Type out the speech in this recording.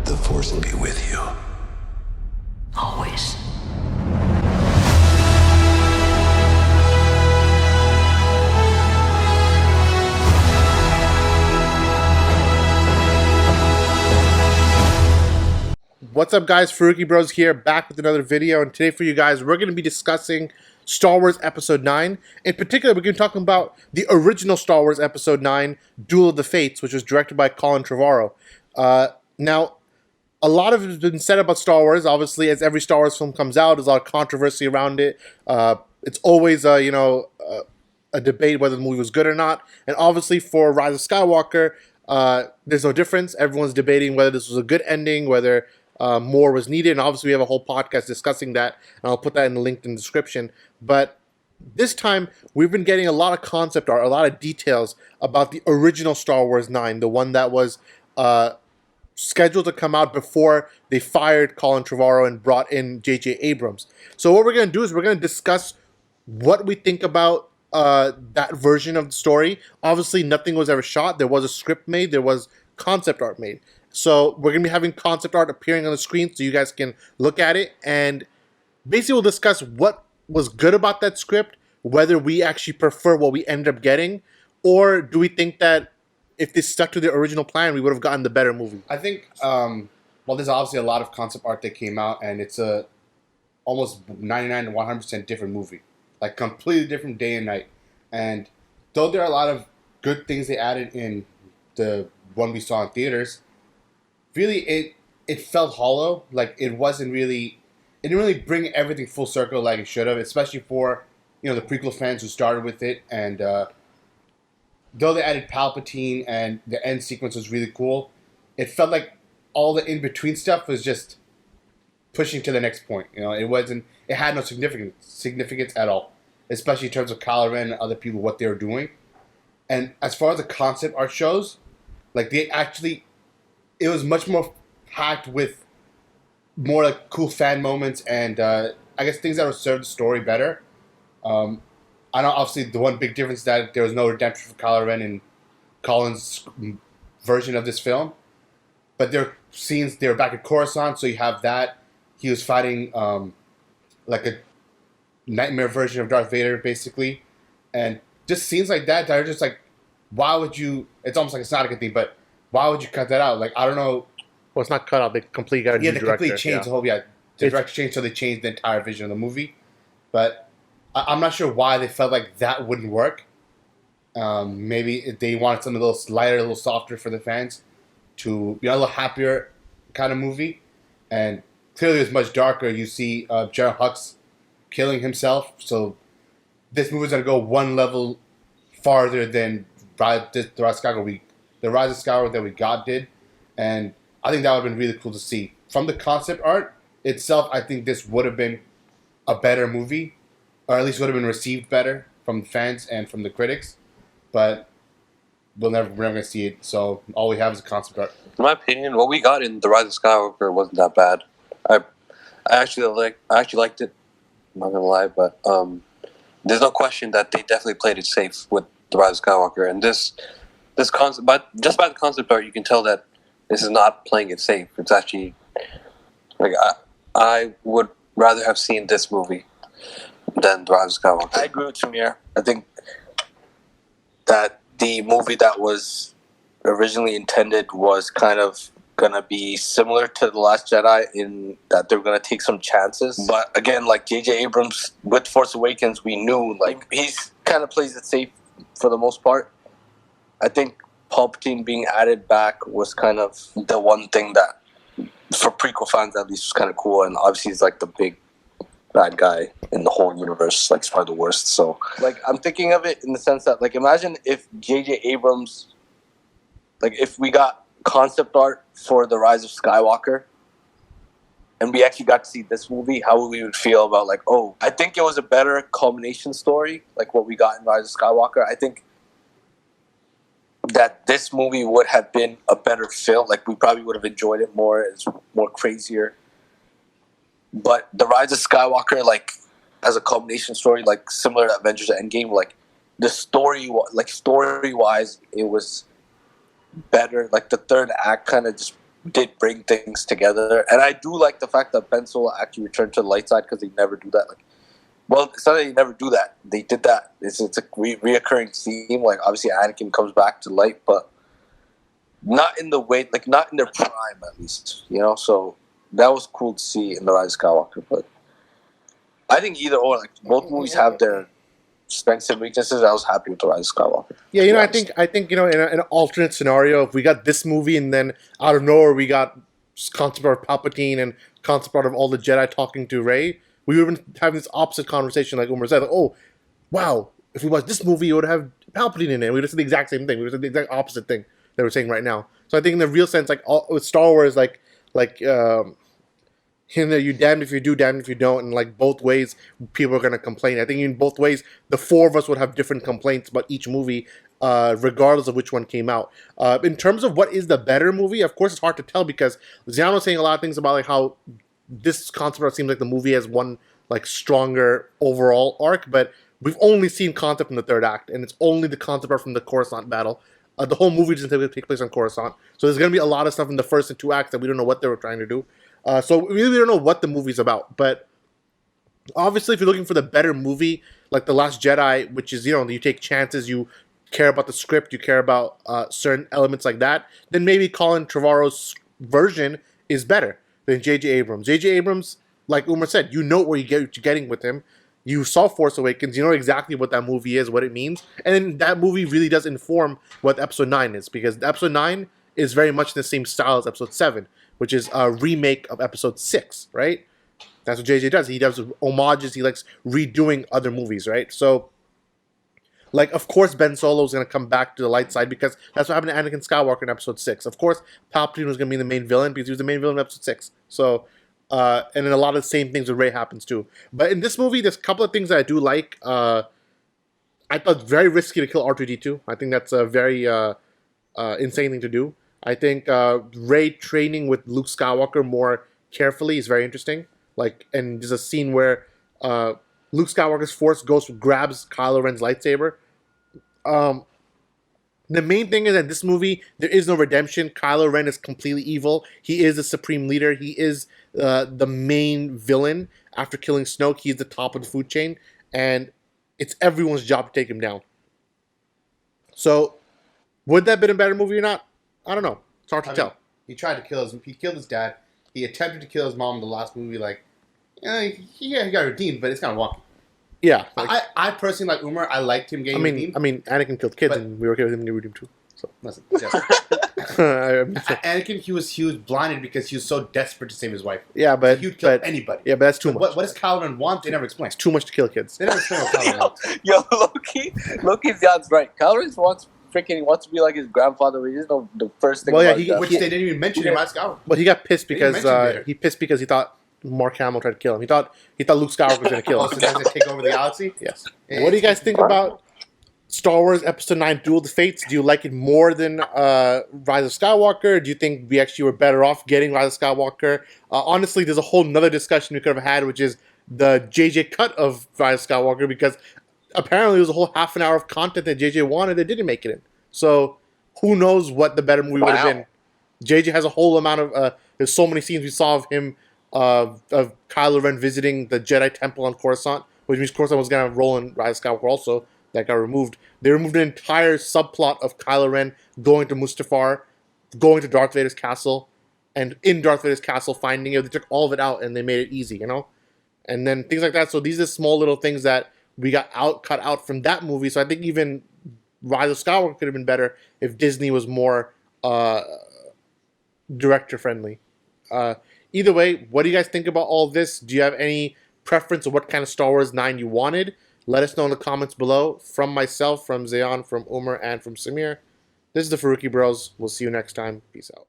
The Force will be with you. Always. What's up, guys? Faruqi Bros here, back with another video, and today for you guys, we're going to be discussing Star Wars Episode 9. In particular, we're going to be talking about the original Star Wars Episode 9, Duel of the Fates, which was directed by Colin Trevorrow. Now, a lot of it has been said about Star Wars. Obviously, as every Star Wars film comes out, there's a lot of controversy around it. It's always, a debate whether the movie was good or not. And obviously, for Rise of Skywalker, there's no difference. Everyone's debating whether this was a good ending, whether more was needed, and obviously we have a whole podcast discussing that, and I'll put that in the link in the description. But this time, we've been getting a lot of concept art, a lot of details about the original Star Wars 9, the one that was scheduled to come out before they fired Colin Trevorrow and brought in J.J. Abrams. So what we're going to do is we're going to discuss what we think about that version of the story. Obviously, nothing was ever shot. There was a script made. There was concept art made. So we're going to be having concept art appearing on the screen so you guys can look at it. And basically we'll discuss what was good about that script, whether we actually prefer what we ended up getting, or do we think that if they stuck to the original plan, we would have gotten the better movie. I think, well, there's obviously a lot of concept art that came out, and it's a almost 99 to 100% different movie. Like, completely different day and night. And though there are a lot of good things they added in the one we saw in theaters, really, it felt hollow. Like, it didn't really bring everything full circle like it should have, especially for, the prequel fans who started with it. And though they added Palpatine and the end sequence was really cool, it felt like all the in-between stuff was just pushing to the next point. It had no significance at all, especially in terms of Kylo Ren and other people, what they were doing. And as far as the concept art shows, like, it was much more packed with more like cool fan moments and I guess things that would serve the story better. I know obviously the one big difference is that there was no redemption for Kylo Ren in Colin's version of this film. But there are scenes, they were back at Coruscant, so you have that. He was fighting like a nightmare version of Darth Vader, basically. And just scenes like that are just like, why would you, it's almost like it's not a good thing, but why would you cut that out? Like, I don't know. Well, it's not cut out. They completely got a new director. Completely changed the whole, the director changed, so they changed the entire vision of the movie. But I'm not sure why they felt like that wouldn't work. Maybe they wanted something a little lighter, a little softer for the fans to be a little happier kind of movie. And clearly it's much darker. You see Admiral Hux killing himself. So this movie's going to go one level farther than the Rise of Skywalker that we got did. And I think that would have been really cool to see. From the concept art itself, I think this would have been a better movie, or at least would have been received better from the fans and from the critics. But we're never going to see it, so all we have is a concept art. In my opinion, what we got in The Rise of Skywalker wasn't that bad. I actually liked it. I'm not gonna lie, but there's no question that they definitely played it safe with The Rise of Skywalker, and this concept, but just by the concept art, you can tell that this is not playing it safe. It's actually like I would rather have seen this movie than The Rise of Skywalker. I agree with Samir. I think that the movie that was originally intended was kind of gonna be similar to The Last Jedi in that they're gonna take some chances. But again, like J.J. Abrams with Force Awakens, we knew like he's kind of plays it safe for the most part. I think Palpatine being added back was kind of the one thing that, for prequel fans at least, was kind of cool. And obviously he's like the big bad guy in the whole universe, like, it's probably the worst. So, like, I'm thinking of it in the sense that, like, imagine if J.J. Abrams, like, if we got concept art for The Rise of Skywalker and we actually got to see this movie, how we would feel about, like, oh, I think it was a better culmination story, like what we got in Rise of Skywalker. I think that this movie would have been a better film. Like, we probably would have enjoyed it more. It's more crazier. But The Rise of Skywalker, like, as a culmination story, like, similar to Avengers Endgame, like, the story, like, story-wise, it was better. Like, the third act kind of just did bring things together, and I do like the fact that Ben Solo actually returned to the light side because they never do that. Like, well, it's not that they never do that. They did that. It's a reoccurring theme. Like, obviously, Anakin comes back to light, but not in the way, like, not in their prime, at least. You know, so that was cool to see in the Rise of Skywalker. But I think either or, like, both movies have their strengths and weaknesses. I was happy with the Rise of Skywalker. Yeah, you know, I think you know, in an alternate scenario, if we got this movie and then out of nowhere we got concept art of Palpatine and concept art of all the Jedi talking to Rey, we would have been having this opposite conversation, like Umar said. Like, oh, wow, if we watched this movie, it would have Palpatine in it. We would have said the exact same thing. We would have said the exact opposite thing that we're saying right now. So I think in the real sense, like with Star Wars, like you know, you damned if you do, damned if you don't, and like both ways, people are gonna complain. I think in both ways, the four of us would have different complaints about each movie, regardless of which one came out. In terms of what is the better movie, of course, it's hard to tell because Zion was saying a lot of things about like how this concept art seems like the movie has one like stronger overall arc, but we've only seen concept in the third act, and it's only the concept art from the Coruscant battle. The whole movie doesn't take place on Coruscant, so there's gonna be a lot of stuff in the first and two acts that we don't know what they were trying to do. So we really don't know what the movie's about, but obviously if you're looking for the better movie, like The Last Jedi, which is, you know, you take chances, you care about the script, you care about certain elements like that, then maybe Colin Trevorrow's version is better than J.J. Abrams. J.J. Abrams, like Umar said, you know what you're getting with him. You saw Force Awakens, you know exactly what that movie is, what it means, and then that movie really does inform what Episode 9 is, because Episode 9 is very much in the same style as Episode 7, which is a remake of Episode 6, right? That's what JJ does. He does homages. He likes redoing other movies, right? So, like, of course, Ben Solo is going to come back to the light side because that's what happened to Anakin Skywalker in Episode 6. Of course, Palpatine was going to be the main villain because he was the main villain in Episode 6. So, and then a lot of the same things with Rey happens too. But in this movie, there's a couple of things that I do like. I thought it's very risky to kill R2-D2. I think that's a very insane thing to do. I think Rey training with Luke Skywalker more carefully is very interesting. Like, and there's a scene where Luke Skywalker's Force Ghost grabs Kylo Ren's lightsaber. The main thing is that in this movie, there is no redemption. Kylo Ren is completely evil. He is the supreme leader. He is the main villain. After killing Snoke, he's the top of the food chain. And it's everyone's job to take him down. So, would that have been a better movie or not? I don't know. It's hard to tell. He tried to kill he killed his dad. He attempted to kill his mom in the last movie. Like, he got redeemed, but it's kind of wonky. Yeah. Like, I personally, like Umar, I liked him getting redeemed. I mean, Anakin killed kids, and we were okay with him getting redeemed too. So listen, Anakin, he was blinded because he was so desperate to save his wife. Yeah, but he would kill anybody. Yeah, but that's too much. What does Kylo Ren want? They never explain. It's too much to kill kids. They never explain what Kylo Ren wants. Yo, Loki's God's right. Kylo Ren wants to be like his grandfather. We just know the first thing. Well, yeah, which they didn't even mention in Rise of Skywalker. But he got pissed because he thought Mark Hamill tried to kill him. He thought Luke Skywalker was going to kill him. So does it take over the galaxy? Yes. What do you guys think about Star Wars Episode 9 Duel of the Fates? Do you like it more than Rise of Skywalker? Do you think we actually were better off getting Rise of Skywalker? Honestly, there's a whole nother discussion we could have had, which is the JJ cut of Rise of Skywalker, because apparently there was a whole half an hour of content that JJ wanted that didn't make it in. So who knows what the better movie would have been. JJ has a whole amount of there's so many scenes we saw of him of Kylo Ren visiting the Jedi Temple on Coruscant, which means Coruscant was going to roll in Rise of Skywalker also. That got removed. They removed an entire subplot of Kylo Ren going to Mustafar, going to Darth Vader's castle, and in Darth Vader's castle finding it. They took all of it out and they made it easy, you know? And then things like that. So these are small little things that we got cut out from that movie. So I think even Rise of Skywalker could have been better if Disney was more director friendly. Either way, what do you guys think about all this? Do you have any preference of what kind of Star Wars 9 you wanted? Let us know in the comments below. From myself, from Zayan, from Umar, and from Samir. This is the Faruqi Bros. We'll see you next time. Peace out.